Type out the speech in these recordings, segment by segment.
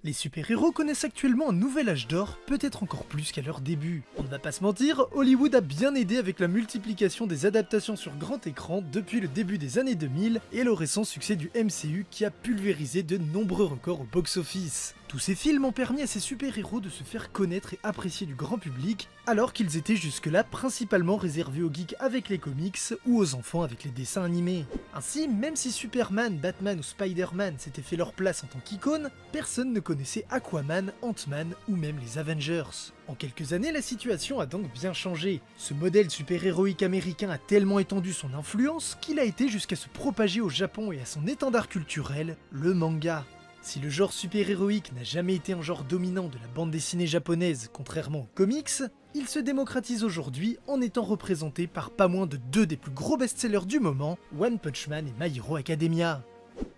Les super-héros connaissent actuellement un nouvel âge d'or, peut-être encore plus qu'à leur début. On ne va pas se mentir, Hollywood a bien aidé avec la multiplication des adaptations sur grand écran depuis le début des années 2000 et le récent succès du MCU qui a pulvérisé de nombreux records au box-office. Tous ces films ont permis à ces super-héros de se faire connaître et apprécier du grand public, alors qu'ils étaient jusque-là principalement réservés aux geeks avec les comics ou aux enfants avec les dessins animés. Ainsi, même si Superman, Batman ou Spider-Man s'étaient fait leur place en tant qu'icône, personne ne connaissait Aquaman, Ant-Man ou même les Avengers. En quelques années, la situation a donc bien changé. Ce modèle super-héroïque américain a tellement étendu son influence qu'il a été jusqu'à se propager au Japon et à son étendard culturel, le manga. Si le genre super-héroïque n'a jamais été un genre dominant de la bande dessinée japonaise, contrairement aux comics, il se démocratise aujourd'hui en étant représenté par pas moins de deux des plus gros best-sellers du moment, One Punch Man et My Hero Academia.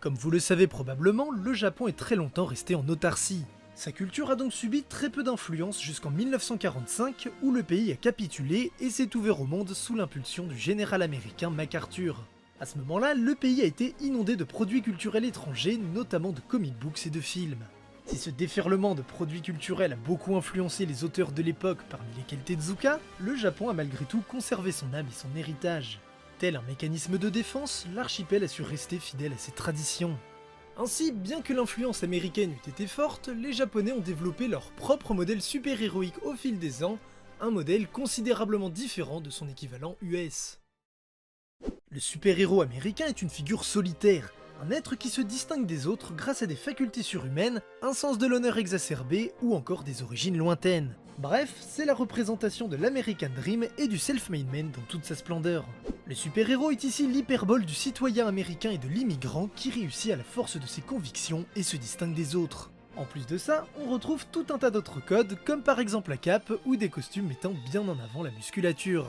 Comme vous le savez probablement, le Japon est très longtemps resté en autarcie. Sa culture a donc subi très peu d'influence jusqu'en 1945 où le pays a capitulé et s'est ouvert au monde sous l'impulsion du général américain MacArthur. À ce moment-là, le pays a été inondé de produits culturels étrangers, notamment de comic books et de films. Si ce déferlement de produits culturels a beaucoup influencé les auteurs de l'époque, parmi lesquels Tezuka, le Japon a malgré tout conservé son âme et son héritage. Tel un mécanisme de défense, l'archipel a su rester fidèle à ses traditions. Ainsi, bien que l'influence américaine eût été forte, les Japonais ont développé leur propre modèle super-héroïque au fil des ans, un modèle considérablement différent de son équivalent US. Le super-héros américain est une figure solitaire, un être qui se distingue des autres grâce à des facultés surhumaines, un sens de l'honneur exacerbé ou encore des origines lointaines. Bref, c'est la représentation de l'American Dream et du self-made man dans toute sa splendeur. Le super-héros est ici l'hyperbole du citoyen américain et de l'immigrant qui réussit à la force de ses convictions et se distingue des autres. En plus de ça, on retrouve tout un tas d'autres codes, comme par exemple la cape ou des costumes mettant bien en avant la musculature.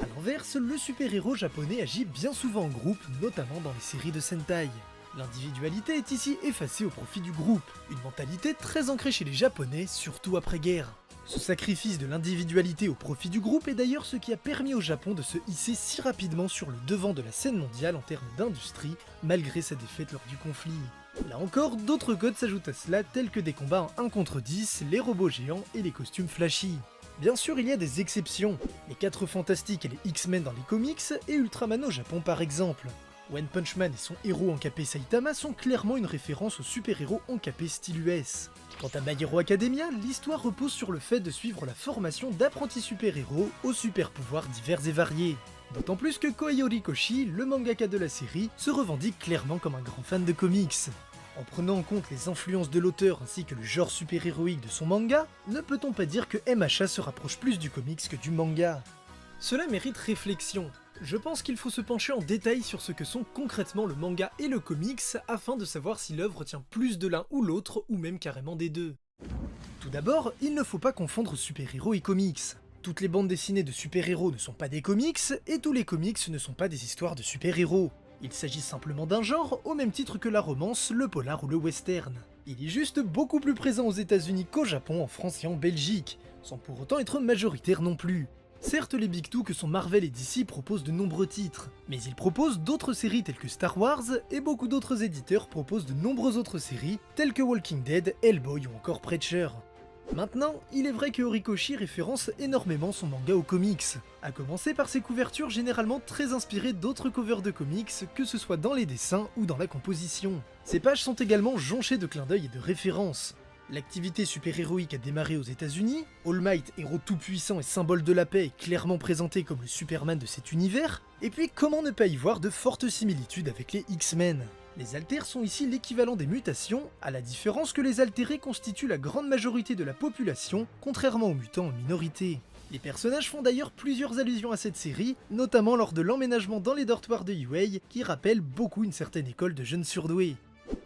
A l'inverse, le super-héros japonais agit bien souvent en groupe, notamment dans les séries de Sentai. L'individualité est ici effacée au profit du groupe, une mentalité très ancrée chez les Japonais, surtout après-guerre. Ce sacrifice de l'individualité au profit du groupe est d'ailleurs ce qui a permis au Japon de se hisser si rapidement sur le devant de la scène mondiale en termes d'industrie, malgré sa défaite lors du conflit. Là encore, d'autres codes s'ajoutent à cela, tels que des combats en 1 contre 10, les robots géants et les costumes flashy. Bien sûr, il y a des exceptions, les 4 Fantastiques et les X-Men dans les comics, et Ultraman au Japon par exemple. One Punch Man et son héros encapé Saitama sont clairement une référence aux super-héros encapés style US. Quant à My Hero Academia, l'histoire repose sur le fait de suivre la formation d'apprentis super-héros aux super-pouvoirs divers et variés. D'autant plus que Kohei Horikoshi, le mangaka de la série, se revendique clairement comme un grand fan de comics. En prenant en compte les influences de l'auteur ainsi que le genre super-héroïque de son manga, ne peut-on pas dire que MHA se rapproche plus du comics que du manga? Cela mérite réflexion. Je pense qu'il faut se pencher en détail sur ce que sont concrètement le manga et le comics afin de savoir si l'œuvre tient plus de l'un ou l'autre ou même carrément des deux. Tout d'abord, il ne faut pas confondre super-héros et comics. Toutes les bandes dessinées de super-héros ne sont pas des comics et tous les comics ne sont pas des histoires de super-héros. Il s'agit simplement d'un genre au même titre que la romance, le polar ou le western. Il est juste beaucoup plus présent aux États-Unis qu'au Japon, en France et en Belgique, sans pour autant être majoritaire non plus. Certes, les Big Two que sont Marvel et DC proposent de nombreux titres, mais ils proposent d'autres séries telles que Star Wars, et beaucoup d'autres éditeurs proposent de nombreuses autres séries telles que Walking Dead, Hellboy ou encore Preacher. Maintenant, il est vrai que Horikoshi référence énormément son manga aux comics, à commencer par ses couvertures généralement très inspirées d'autres covers de comics, que ce soit dans les dessins ou dans la composition. Ces pages sont également jonchées de clins d'œil et de références. L'activité super-héroïque a démarré aux États-Unis, All Might, héros tout-puissant et symbole de la paix, est clairement présenté comme le Superman de cet univers, et puis comment ne pas y voir de fortes similitudes avec les X-Men. Les alters sont ici l'équivalent des mutations, à la différence que les altérés constituent la grande majorité de la population, contrairement aux mutants en minorité. Les personnages font d'ailleurs plusieurs allusions à cette série, notamment lors de l'emménagement dans les dortoirs de Yuei, qui rappellent beaucoup une certaine école de jeunes surdoués.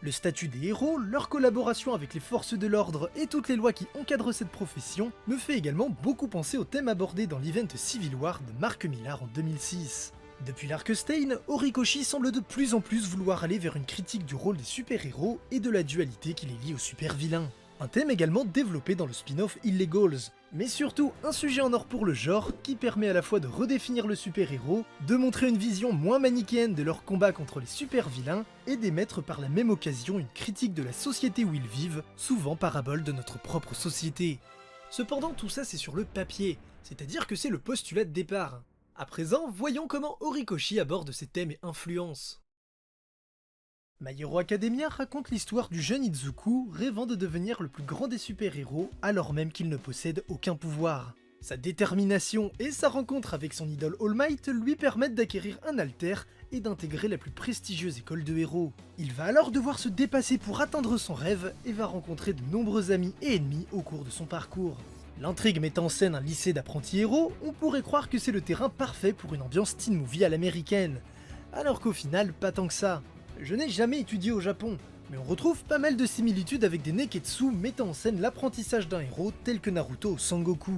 Le statut des héros, leur collaboration avec les forces de l'ordre et toutes les lois qui encadrent cette profession me fait également beaucoup penser au thème abordé dans l'event Civil War de Mark Millar en 2006. Depuis l'arc Stein, Horikoshi semble de plus en plus vouloir aller vers une critique du rôle des super-héros et de la dualité qui les lie aux super-vilains. Un thème également développé dans le spin-off Illegals, mais surtout un sujet en or pour le genre qui permet à la fois de redéfinir le super-héros, de montrer une vision moins manichéenne de leur combat contre les super-vilains, et d'émettre par la même occasion une critique de la société où ils vivent, souvent parabole de notre propre société. Cependant tout ça c'est sur le papier, c'est-à-dire que c'est le postulat de départ. À présent, voyons comment Horikoshi aborde ces thèmes et influences. My Hero Academia raconte l'histoire du jeune Izuku rêvant de devenir le plus grand des super-héros alors même qu'il ne possède aucun pouvoir. Sa détermination et sa rencontre avec son idole All Might lui permettent d'acquérir un alter et d'intégrer la plus prestigieuse école de héros. Il va alors devoir se dépasser pour atteindre son rêve et va rencontrer de nombreux amis et ennemis au cours de son parcours. L'intrigue mettant en scène un lycée d'apprentis héros, on pourrait croire que c'est le terrain parfait pour une ambiance teen movie à l'américaine. Alors qu'au final, pas tant que ça. Je n'ai jamais étudié au Japon, mais on retrouve pas mal de similitudes avec des neketsu mettant en scène l'apprentissage d'un héros tel que Naruto ou Sangoku.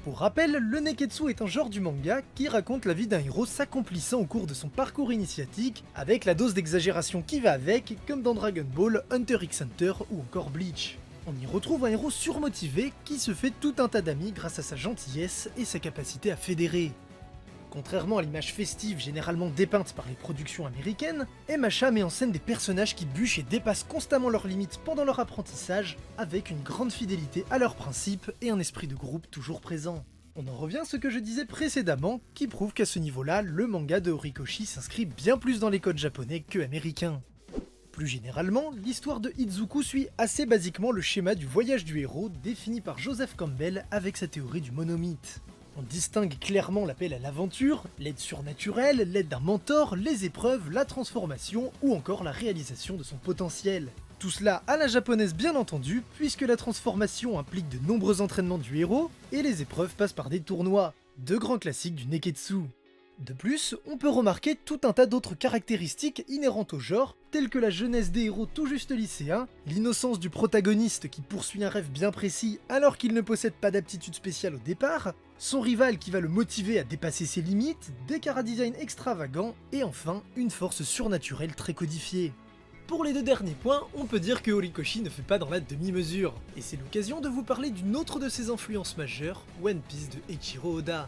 Pour rappel, le neketsu est un genre du manga qui raconte la vie d'un héros s'accomplissant au cours de son parcours initiatique, avec la dose d'exagération qui va avec, comme dans Dragon Ball, Hunter x Hunter ou encore Bleach. On y retrouve un héros surmotivé qui se fait tout un tas d'amis grâce à sa gentillesse et sa capacité à fédérer. Contrairement à l'image festive généralement dépeinte par les productions américaines, MHA met en scène des personnages qui bûchent et dépassent constamment leurs limites pendant leur apprentissage, avec une grande fidélité à leurs principes et un esprit de groupe toujours présent. On en revient à ce que je disais précédemment, qui prouve qu'à ce niveau-là, le manga de Horikoshi s'inscrit bien plus dans les codes japonais que américains. Plus généralement, l'histoire de Izuku suit assez basiquement le schéma du voyage du héros défini par Joseph Campbell avec sa théorie du monomythe. On distingue clairement l'appel à l'aventure, l'aide surnaturelle, l'aide d'un mentor, les épreuves, la transformation ou encore la réalisation de son potentiel. Tout cela à la japonaise bien entendu, puisque la transformation implique de nombreux entraînements du héros, et les épreuves passent par des tournois, deux grands classiques du neketsu. De plus, on peut remarquer tout un tas d'autres caractéristiques inhérentes au genre, telles que la jeunesse des héros tout juste lycéens, l'innocence du protagoniste qui poursuit un rêve bien précis alors qu'il ne possède pas d'aptitude spéciale au départ, son rival qui va le motiver à dépasser ses limites, des chara-design extravagants, et enfin, une force surnaturelle très codifiée. Pour les deux derniers points, on peut dire que Horikoshi ne fait pas dans la demi-mesure, et c'est l'occasion de vous parler d'une autre de ses influences majeures, One Piece de Eiichiro Oda.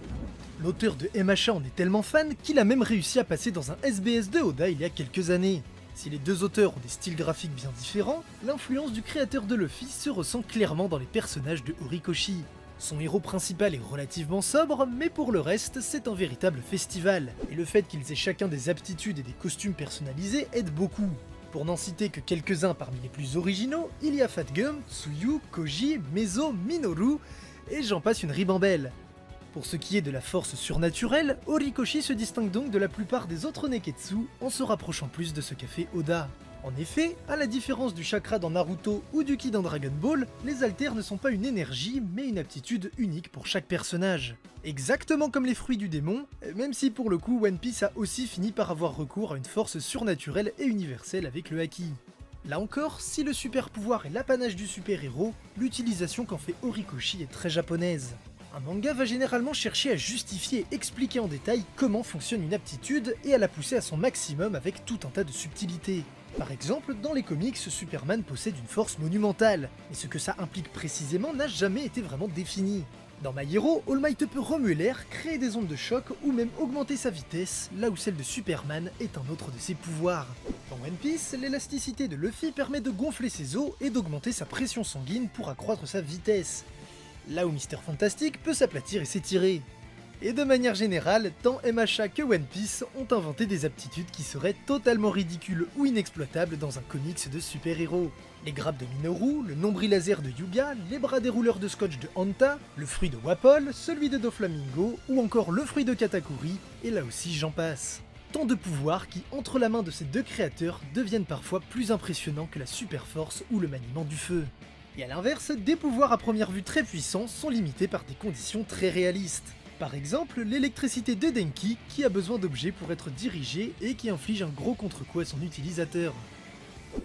L'auteur de MHA en est tellement fan qu'il a même réussi à passer dans un SBS de Oda il y a quelques années. Si les deux auteurs ont des styles graphiques bien différents, l'influence du créateur de Luffy se ressent clairement dans les personnages de Horikoshi. Son héros principal est relativement sobre, mais pour le reste, c'est un véritable festival, et le fait qu'ils aient chacun des aptitudes et des costumes personnalisés aide beaucoup. Pour n'en citer que quelques-uns parmi les plus originaux, il y a Fat Gum, Tsuyu, Koji, Mezo, Minoru, et j'en passe une ribambelle. Pour ce qui est de la force surnaturelle, Horikoshi se distingue donc de la plupart des autres neketsu en se rapprochant plus de ce qu'a fait Oda. En effet, à la différence du chakra dans Naruto ou du ki dans Dragon Ball, les alters ne sont pas une énergie, mais une aptitude unique pour chaque personnage. Exactement comme les fruits du démon, même si pour le coup One Piece a aussi fini par avoir recours à une force surnaturelle et universelle avec le Haki. Là encore, si le super pouvoir est l'apanage du super-héros, l'utilisation qu'en fait Horikoshi est très japonaise. Un manga va généralement chercher à justifier et expliquer en détail comment fonctionne une aptitude et à la pousser à son maximum avec tout un tas de subtilités. Par exemple, dans les comics, Superman possède une force monumentale, mais ce que ça implique précisément n'a jamais été vraiment défini. Dans My Hero, All Might peut remuer l'air, créer des ondes de choc ou même augmenter sa vitesse, là où celle de Superman est un autre de ses pouvoirs. Dans One Piece, l'élasticité de Luffy permet de gonfler ses os et d'augmenter sa pression sanguine pour accroître sa vitesse, là où Mr. Fantastic peut s'aplatir et s'étirer. Et de manière générale, tant MHA que One Piece ont inventé des aptitudes qui seraient totalement ridicules ou inexploitables dans un comics de super-héros. Les grappes de Minoru, le nombril laser de Yuga, les bras dérouleurs de scotch de Hanta, le fruit de Wapol, celui de Doflamingo, ou encore le fruit de Katakuri, et là aussi j'en passe. Tant de pouvoirs qui, entre la main de ces deux créateurs, deviennent parfois plus impressionnants que la super force ou le maniement du feu. Et à l'inverse, des pouvoirs à première vue très puissants sont limités par des conditions très réalistes. Par exemple, l'électricité de Denki qui a besoin d'objets pour être dirigé et qui inflige un gros contre-coup à son utilisateur.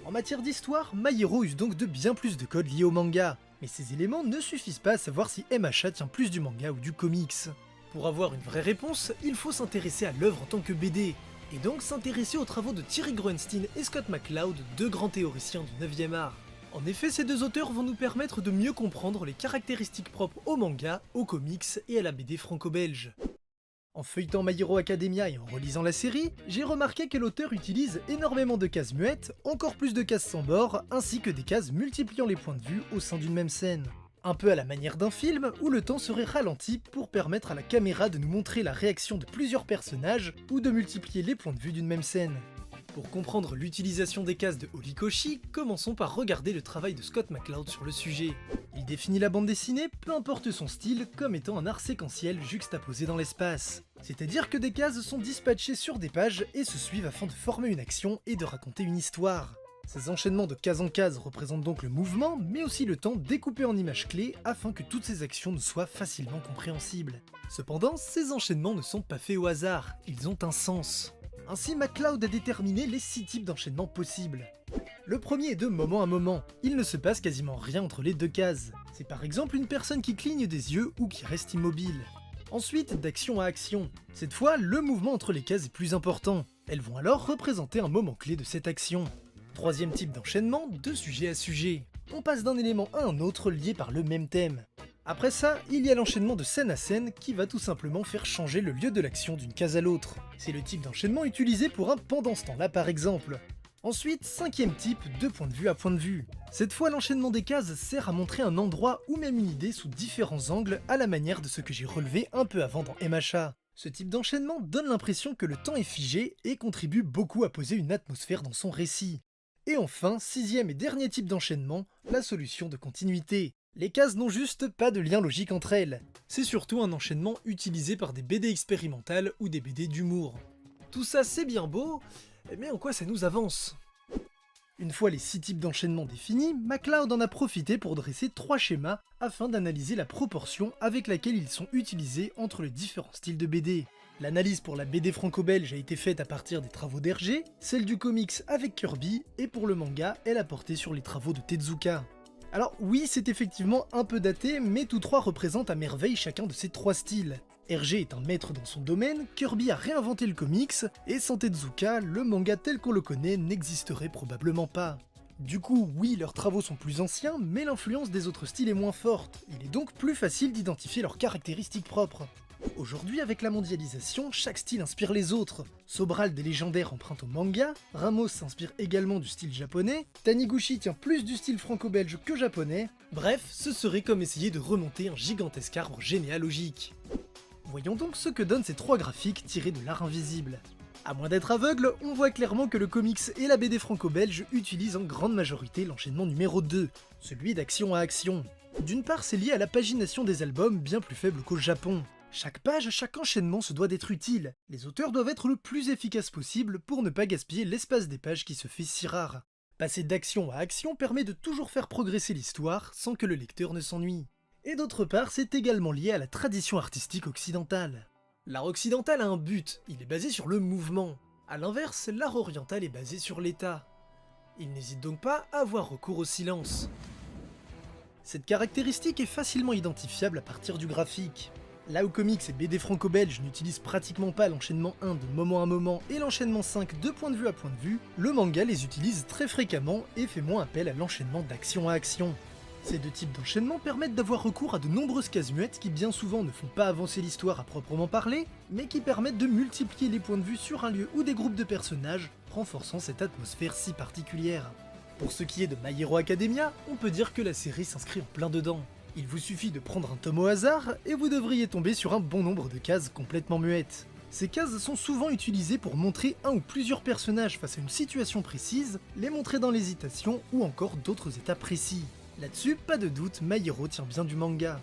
En matière d'histoire, My Hero use donc de bien plus de codes liés au manga, mais ces éléments ne suffisent pas à savoir si MHA tient plus du manga ou du comics. Pour avoir une vraie réponse, il faut s'intéresser à l'œuvre en tant que BD, et donc s'intéresser aux travaux de Thierry Groenstein et Scott McCloud, deux grands théoriciens du 9e art. En effet, ces deux auteurs vont nous permettre de mieux comprendre les caractéristiques propres au manga, aux comics et à la BD franco-belge. En feuilletant My Hero Academia et en relisant la série, j'ai remarqué que l'auteur utilise énormément de cases muettes, encore plus de cases sans bord, ainsi que des cases multipliant les points de vue au sein d'une même scène. Un peu à la manière d'un film où le temps serait ralenti pour permettre à la caméra de nous montrer la réaction de plusieurs personnages ou de multiplier les points de vue d'une même scène. Pour comprendre l'utilisation des cases de Horikoshi, commençons par regarder le travail de Scott McCloud sur le sujet. Il définit la bande dessinée, peu importe son style, comme étant un art séquentiel juxtaposé dans l'espace. C'est-à-dire que des cases sont dispatchées sur des pages et se suivent afin de former une action et de raconter une histoire. Ces enchaînements de case en case représentent donc le mouvement, mais aussi le temps découpé en images clés afin que toutes ces actions nous soient facilement compréhensibles. Cependant, ces enchaînements ne sont pas faits au hasard, ils ont un sens. Ainsi, McCloud a déterminé les 6 types d'enchaînements possibles. Le premier est de moment à moment, il ne se passe quasiment rien entre les deux cases. C'est par exemple une personne qui cligne des yeux ou qui reste immobile. Ensuite, d'action à action. Cette fois, le mouvement entre les cases est plus important. Elles vont alors représenter un moment clé de cette action. Troisième type d'enchaînement, de sujet à sujet. On passe d'un élément à un autre lié par le même thème. Après ça, il y a l'enchaînement de scène à scène qui va tout simplement faire changer le lieu de l'action d'une case à l'autre. C'est le type d'enchaînement utilisé pour un pendant ce temps-là par exemple. Ensuite, cinquième type, de point de vue à point de vue. Cette fois, l'enchaînement des cases sert à montrer un endroit ou même une idée sous différents angles à la manière de ce que j'ai relevé un peu avant dans MHA. Ce type d'enchaînement donne l'impression que le temps est figé et contribue beaucoup à poser une atmosphère dans son récit. Et enfin, sixième et dernier type d'enchaînement, la solution de continuité. Les cases n'ont juste pas de lien logique entre elles. C'est surtout un enchaînement utilisé par des BD expérimentales ou des BD d'humour. Tout ça c'est bien beau, mais en quoi ça nous avance? Une fois les 6 types d'enchaînement définis, McCloud en a profité pour dresser 3 schémas afin d'analyser la proportion avec laquelle ils sont utilisés entre les différents styles de BD. L'analyse pour la BD franco-belge a été faite à partir des travaux d'Hergé, celle du comics avec Kirby, et pour le manga, elle a porté sur les travaux de Tezuka. Alors oui, c'est effectivement un peu daté, mais tous trois représentent à merveille chacun de ces 3 styles. Hergé est un maître dans son domaine, Kirby a réinventé le comics, et sans Tezuka, le manga tel qu'on le connaît n'existerait probablement pas. Du coup, oui, leurs travaux sont plus anciens, mais l'influence des autres styles est moins forte, il est donc plus facile d'identifier leurs caractéristiques propres. Aujourd'hui, avec la mondialisation, chaque style inspire les autres. Sobral des légendaires emprunte au manga, Ramos s'inspire également du style japonais, Taniguchi tient plus du style franco-belge que japonais, bref, ce serait comme essayer de remonter un gigantesque arbre généalogique. Voyons donc ce que donnent ces 3 graphiques tirés de l'art invisible. À moins d'être aveugle, on voit clairement que le comics et la BD franco-belge utilisent en grande majorité l'enchaînement numéro 2, celui d'action à action. D'une part, c'est lié à la pagination des albums bien plus faible qu'au Japon. Chaque page, chaque enchaînement se doit d'être utile. Les auteurs doivent être le plus efficaces possible pour ne pas gaspiller l'espace des pages qui se fait si rare. Passer d'action à action permet de toujours faire progresser l'histoire sans que le lecteur ne s'ennuie. Et d'autre part, c'est également lié à la tradition artistique occidentale. L'art occidental a un but, il est basé sur le mouvement. A l'inverse, l'art oriental est basé sur l'état. Il n'hésite donc pas à avoir recours au silence. Cette caractéristique est facilement identifiable à partir du graphique. Là où comics et BD franco-belge n'utilisent pratiquement pas l'enchaînement 1 de moment à moment et l'enchaînement 5 de point de vue à point de vue, le manga les utilise très fréquemment et fait moins appel à l'enchaînement d'action à action. Ces 2 types d'enchaînement permettent d'avoir recours à de nombreuses cases muettes qui bien souvent ne font pas avancer l'histoire à proprement parler, mais qui permettent de multiplier les points de vue sur un lieu ou des groupes de personnages, renforçant cette atmosphère si particulière. Pour ce qui est de My Hero Academia, on peut dire que la série s'inscrit en plein dedans. Il vous suffit de prendre un tome au hasard et vous devriez tomber sur un bon nombre de cases complètement muettes. Ces cases sont souvent utilisées pour montrer un ou plusieurs personnages face à une situation précise, les montrer dans l'hésitation ou encore d'autres états précis. Là-dessus, pas de doute, My Hero tient bien du manga.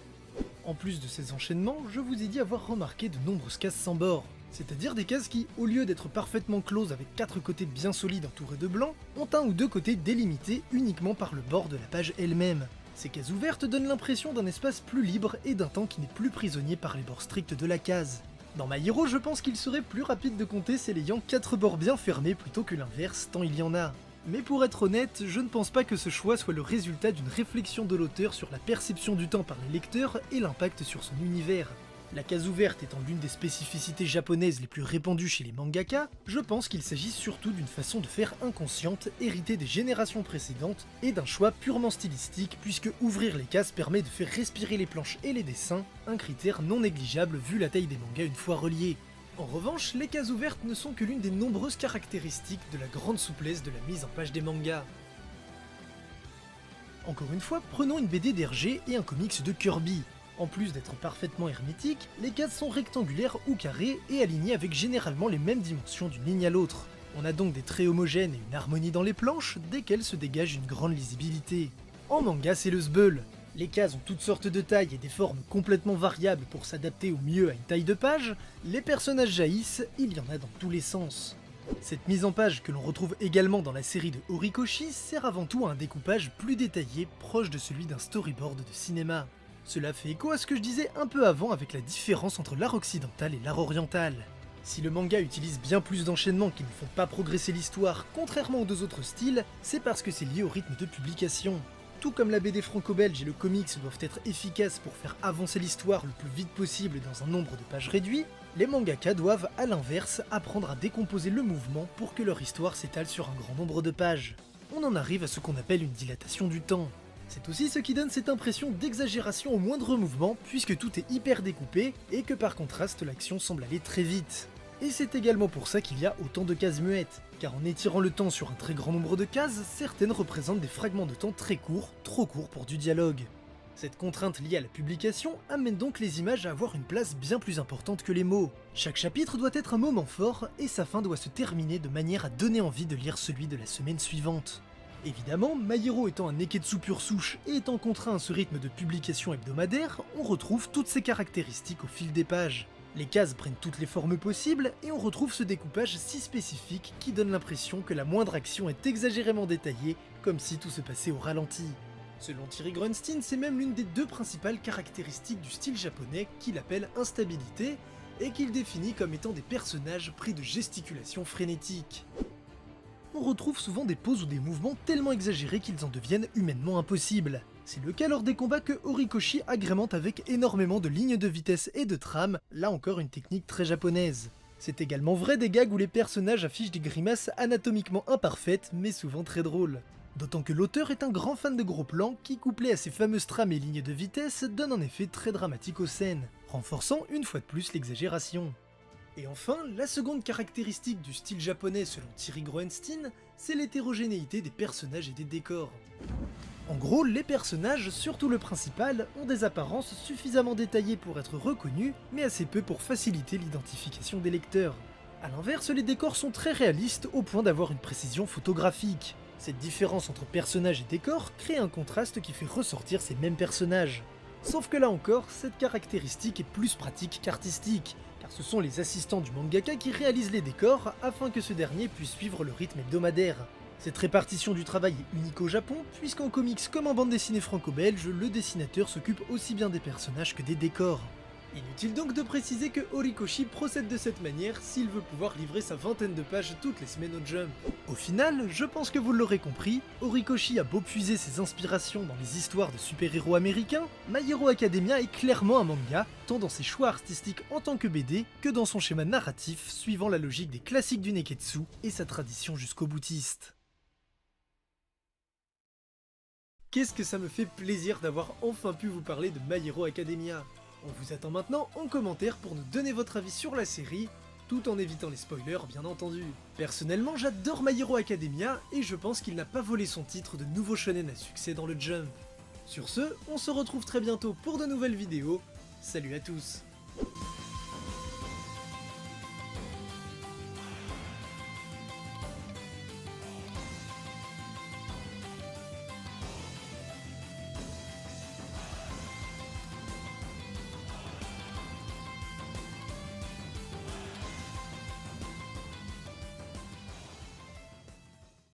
En plus de ces enchaînements, je vous ai dit avoir remarqué de nombreuses cases sans bord. C'est-à-dire des cases qui, au lieu d'être parfaitement closes avec 4 côtés bien solides entourés de blanc, ont un ou 2 côtés délimités uniquement par le bord de la page elle-même. Ces cases ouvertes donnent l'impression d'un espace plus libre et d'un temps qui n'est plus prisonnier par les bords stricts de la case. Dans My Hero, je pense qu'il serait plus rapide de compter celles ayant 4 bords bien fermés plutôt que l'inverse, tant il y en a. Mais pour être honnête, je ne pense pas que ce choix soit le résultat d'une réflexion de l'auteur sur la perception du temps par les lecteurs et l'impact sur son univers. La case ouverte étant l'une des spécificités japonaises les plus répandues chez les mangaka, je pense qu'il s'agit surtout d'une façon de faire inconsciente, héritée des générations précédentes, et d'un choix purement stylistique puisque ouvrir les cases permet de faire respirer les planches et les dessins, un critère non négligeable vu la taille des mangas une fois reliés. En revanche, les cases ouvertes ne sont que l'une des nombreuses caractéristiques de la grande souplesse de la mise en page des mangas. Encore une fois, prenons une BD d'Hergé et un comics de Kirby. En plus d'être parfaitement hermétiques, les cases sont rectangulaires ou carrées et alignées avec généralement les mêmes dimensions d'une ligne à l'autre. On a donc des traits homogènes et une harmonie dans les planches, desquelles se dégage une grande lisibilité. En manga, c'est le sbeul. Les cases ont toutes sortes de tailles et des formes complètement variables pour s'adapter au mieux à une taille de page, les personnages jaillissent, il y en a dans tous les sens. Cette mise en page que l'on retrouve également dans la série de Horikoshi sert avant tout à un découpage plus détaillé, proche de celui d'un storyboard de cinéma. Cela fait écho à ce que je disais un peu avant avec la différence entre l'art occidental et l'art oriental. Si le manga utilise bien plus d'enchaînements qui ne font pas progresser l'histoire, contrairement aux deux autres styles, c'est parce que c'est lié au rythme de publication. Tout comme la BD franco-belge et le comics doivent être efficaces pour faire avancer l'histoire le plus vite possible dans un nombre de pages réduit, les mangaka doivent, à l'inverse, apprendre à décomposer le mouvement pour que leur histoire s'étale sur un grand nombre de pages. On en arrive à ce qu'on appelle une dilatation du temps. C'est aussi ce qui donne cette impression d'exagération au moindre mouvement, puisque tout est hyper découpé, et que par contraste l'action semble aller très vite. Et c'est également pour ça qu'il y a autant de cases muettes, car en étirant le temps sur un très grand nombre de cases, certaines représentent des fragments de temps très courts, trop courts pour du dialogue. Cette contrainte liée à la publication amène donc les images à avoir une place bien plus importante que les mots. Chaque chapitre doit être un moment fort, et sa fin doit se terminer de manière à donner envie de lire celui de la semaine suivante. Évidemment, My Hero étant un neketsu pure souche et étant contraint à ce rythme de publication hebdomadaire, on retrouve toutes ces caractéristiques au fil des pages. Les cases prennent toutes les formes possibles et on retrouve ce découpage si spécifique qui donne l'impression que la moindre action est exagérément détaillée, comme si tout se passait au ralenti. Selon Thierry Grunstein, c'est même l'une des deux principales caractéristiques du style japonais qu'il appelle instabilité et qu'il définit comme étant des personnages pris de gesticulations frénétiques. On retrouve souvent des poses ou des mouvements tellement exagérés qu'ils en deviennent humainement impossibles. C'est le cas lors des combats que Horikoshi agrémente avec énormément de lignes de vitesse et de trame, là encore une technique très japonaise. C'est également vrai des gags où les personnages affichent des grimaces anatomiquement imparfaites mais souvent très drôles. D'autant que l'auteur est un grand fan de gros plans qui, couplés à ces fameuses trames et lignes de vitesse, donne un effet très dramatique aux scènes, renforçant une fois de plus l'exagération. Et enfin, la seconde caractéristique du style japonais selon Thierry Groenstein, c'est l'hétérogénéité des personnages et des décors. En gros, les personnages, surtout le principal, ont des apparences suffisamment détaillées pour être reconnus, mais assez peu pour faciliter l'identification des lecteurs. A l'inverse, les décors sont très réalistes au point d'avoir une précision photographique. Cette différence entre personnages et décors crée un contraste qui fait ressortir ces mêmes personnages. Sauf que là encore, cette caractéristique est plus pratique qu'artistique, car ce sont les assistants du mangaka qui réalisent les décors afin que ce dernier puisse suivre le rythme hebdomadaire. Cette répartition du travail est unique au Japon, puisqu'en comics comme en bande dessinée franco-belge, le dessinateur s'occupe aussi bien des personnages que des décors. Inutile donc de préciser que Horikoshi procède de cette manière s'il veut pouvoir livrer sa vingtaine de pages toutes les semaines au Jump. Au final, je pense que vous l'aurez compris, Horikoshi a beau puiser ses inspirations dans les histoires de super-héros américains, My Hero Academia est clairement un manga, tant dans ses choix artistiques en tant que BD, que dans son schéma narratif suivant la logique des classiques du neketsu et sa tradition jusqu'au boutiste. Qu'est-ce que ça me fait plaisir d'avoir enfin pu vous parler de My Hero Academia. On vous attend maintenant en commentaire pour nous donner votre avis sur la série, tout en évitant les spoilers bien entendu. Personnellement, j'adore My Hero Academia et je pense qu'il n'a pas volé son titre de nouveau shonen à succès dans le Jump. Sur ce, on se retrouve très bientôt pour de nouvelles vidéos. Salut à tous.